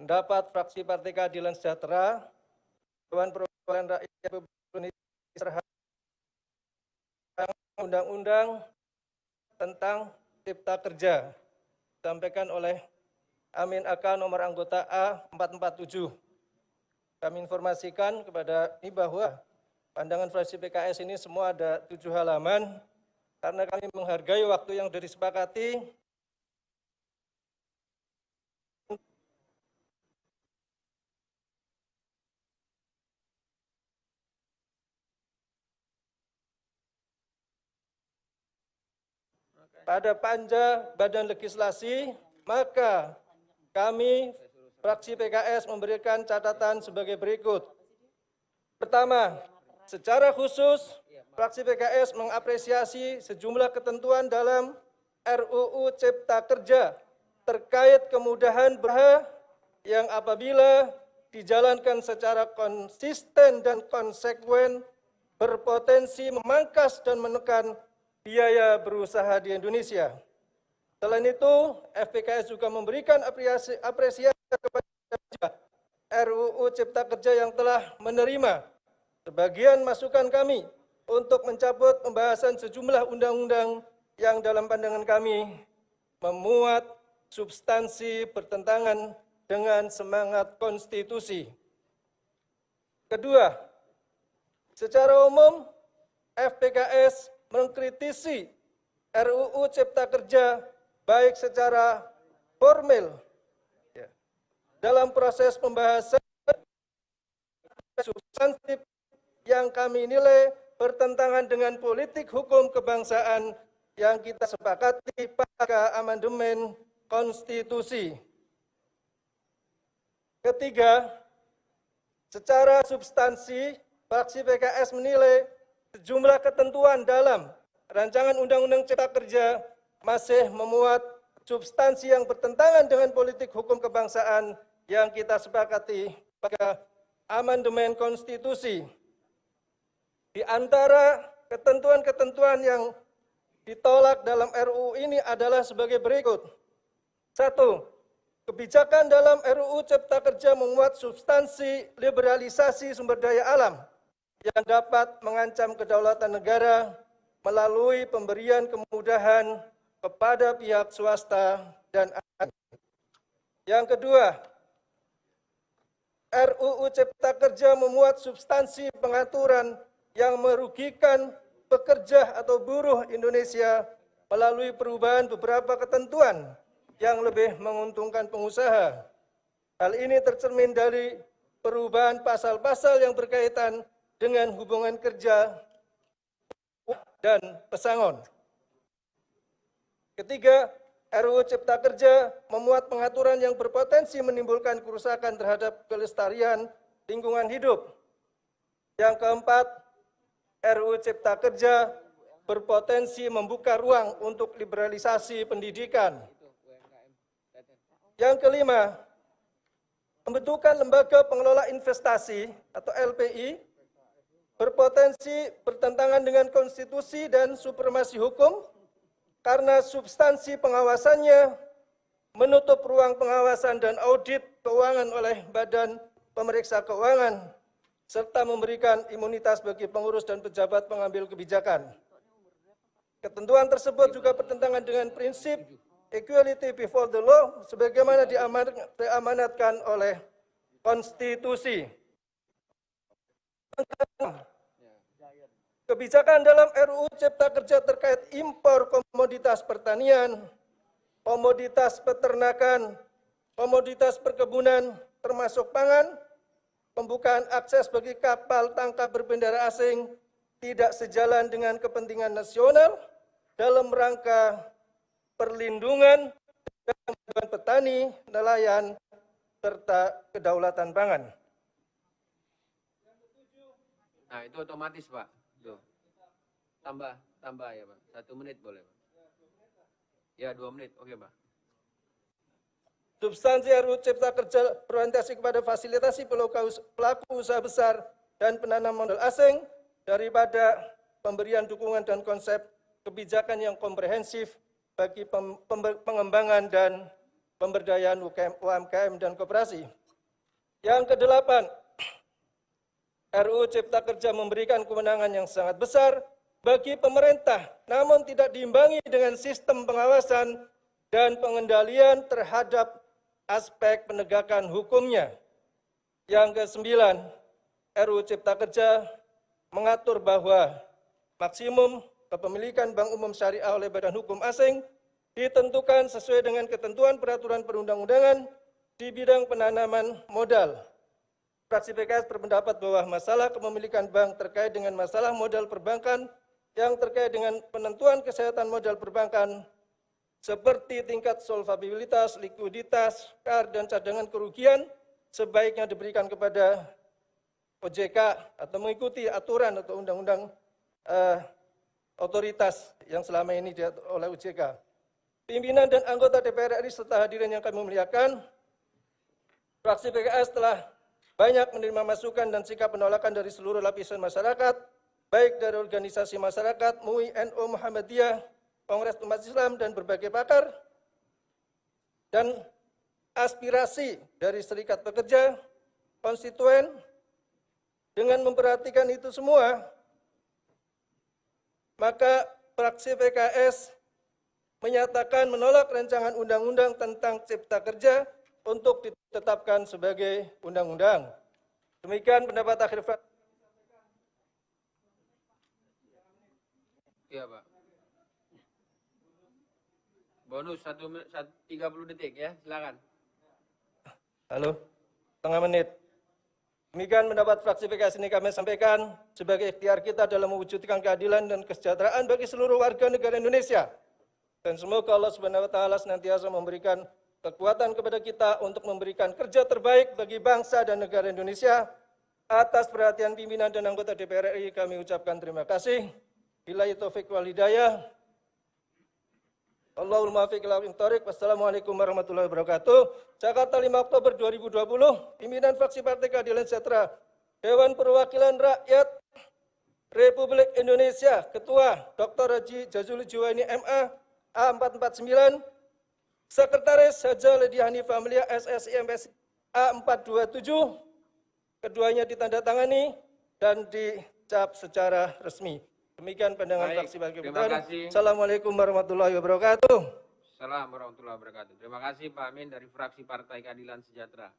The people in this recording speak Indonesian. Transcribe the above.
pendapat fraksi Partai Keadilan Sejahtera, Dewan Perwakilan Rakyat Republik Indonesia terhadap undang-undang tentang Cipta Kerja, disampaikan oleh Amin AK nomor anggota A447. Kami informasikan kepada ini bahwa pandangan fraksi PKS ini semua ada 7 halaman, karena kami menghargai waktu yang sudah disepakati. Pada panja Badan Legislasi, maka kami fraksi PKS memberikan catatan sebagai berikut. Pertama, secara khusus fraksi PKS mengapresiasi sejumlah ketentuan dalam RUU Cipta Kerja terkait kemudahan berusaha yang apabila dijalankan secara konsisten dan konsekuen berpotensi memangkas dan menekan biaya berusaha di Indonesia. Selain itu, FPKS juga memberikan apresiasi kepada RUU Cipta Kerja yang telah menerima sebagian masukan kami untuk mencabut pembahasan sejumlah undang-undang yang dalam pandangan kami memuat substansi bertentangan dengan semangat konstitusi. Kedua, secara umum FPKS mengkritisi RUU Cipta Kerja baik secara formal dalam proses pembahasan substantif yang kami nilai bertentangan dengan politik hukum kebangsaan yang kita sepakati pada amandemen konstitusi. Ketiga, secara substansi fraksi PKS menilai sejumlah ketentuan dalam rancangan Undang-Undang Cipta Kerja masih memuat substansi yang bertentangan dengan politik hukum kebangsaan yang kita sepakati pada amandemen konstitusi. Di antara ketentuan-ketentuan yang ditolak dalam RUU ini adalah sebagai berikut. 1. Kebijakan dalam RUU Cipta Kerja memuat substansi liberalisasi sumber daya alam yang dapat mengancam kedaulatan negara melalui pemberian kemudahan kepada pihak swasta dan asing. Yang kedua, RUU Cipta Kerja memuat substansi pengaturan yang merugikan pekerja atau buruh Indonesia melalui perubahan beberapa ketentuan yang lebih menguntungkan pengusaha. Hal ini tercermin dari perubahan pasal-pasal yang berkaitan dengan hubungan kerja dan pesangon. Ketiga, RUU Cipta Kerja memuat pengaturan yang berpotensi menimbulkan kerusakan terhadap kelestarian lingkungan hidup. Yang keempat, RUU Cipta Kerja berpotensi membuka ruang untuk liberalisasi pendidikan. Yang kelima, pembentukan lembaga pengelola investasi atau LPI berpotensi bertentangan dengan konstitusi dan supremasi hukum karena substansi pengawasannya menutup ruang pengawasan dan audit keuangan oleh Badan Pemeriksa Keuangan serta memberikan imunitas bagi pengurus dan pejabat pengambil kebijakan. Ketentuan tersebut juga bertentangan dengan prinsip equality before the law sebagaimana diamanatkan oleh konstitusi. Kebijakan dalam RUU Cipta Kerja terkait impor komoditas pertanian, komoditas peternakan, komoditas perkebunan termasuk pangan, pembukaan akses bagi kapal tangkap berbendera asing tidak sejalan dengan kepentingan nasional dalam rangka perlindungan dan kebutuhan petani, nelayan, serta kedaulatan pangan. Nah, itu otomatis, Pak. Tuh. Tambah ya, Pak. 1 menit boleh, Pak. Ya, 2 menit. Oke, Pak. Substansi RUU Cipta Kerja berorientasi kepada fasilitasi pelaku usaha besar dan penanam modal asing daripada pemberian dukungan dan konsep kebijakan yang komprehensif bagi pengembangan dan pemberdayaan UMKM dan koperasi. Yang kedelapan, RUU Cipta Kerja memberikan kewenangan yang sangat besar bagi pemerintah, namun tidak diimbangi dengan sistem pengawasan dan pengendalian terhadap aspek penegakan hukumnya. Yang kesembilan, RUU Cipta Kerja mengatur bahwa maksimum kepemilikan bank umum syariah oleh badan hukum asing ditentukan sesuai dengan ketentuan peraturan perundang-undangan di bidang penanaman modal. Fraksi PKS berpendapat bahwa masalah kepemilikan bank terkait dengan masalah modal perbankan yang terkait dengan penentuan kesehatan modal perbankan seperti tingkat solvabilitas, likuiditas, KAR, dan cadangan kerugian sebaiknya diberikan kepada OJK atau mengikuti aturan atau undang-undang otoritas yang selama ini diatur oleh OJK. Pimpinan dan anggota DPR RI serta hadirin yang kami muliakan, fraksi PKS telah banyak menerima masukan dan sikap penolakan dari seluruh lapisan masyarakat, baik dari organisasi masyarakat, MUI, NU, Muhammadiyah, Kongres Umat Islam, dan berbagai pakar, dan aspirasi dari serikat pekerja, konstituen. Dengan memperhatikan itu semua, maka fraksi PKS menyatakan menolak rancangan undang-undang tentang Cipta Kerja untuk ditetapkan sebagai undang-undang. Demikian pendapat akhir fraksi. Iya, Pak. Bonus 30 detik ya, silakan. Halo, setengah menit. Demikian pendapat fraksi PKS ini kami sampaikan sebagai ikhtiar kita dalam mewujudkan keadilan dan kesejahteraan bagi seluruh warga negara Indonesia. Dan semoga Allah Subhanahu wa taala senantiasa memberikan kekuatan kepada kita untuk memberikan kerja terbaik bagi bangsa dan negara Indonesia. Atas perhatian pimpinan dan anggota DPR RI kami ucapkan terima kasih. Billahi taufiq wal hidayah. Allahul muwaffiq ila aqwamit thoriq. Wassalamualaikum warahmatullahi wabarakatuh. Jakarta 5 Oktober 2020. Pimpinan fraksi Partai Keadilan Sejahtera, Dewan Perwakilan Rakyat Republik Indonesia, Ketua Dr. Haji Jazuli Juwaini MA A449, Sekretaris Haja Lady Hanifah Mulia SSI MPSI A427. Keduanya ditandatangani dan dicap secara resmi. Demikian pandangan fraksi bagi terima kasih. Assalamualaikum warahmatullahi wabarakatuh. Assalamualaikum warahmatullahi wabarakatuh. Terima kasih Pak Amin dari fraksi Partai Keadilan Sejahtera.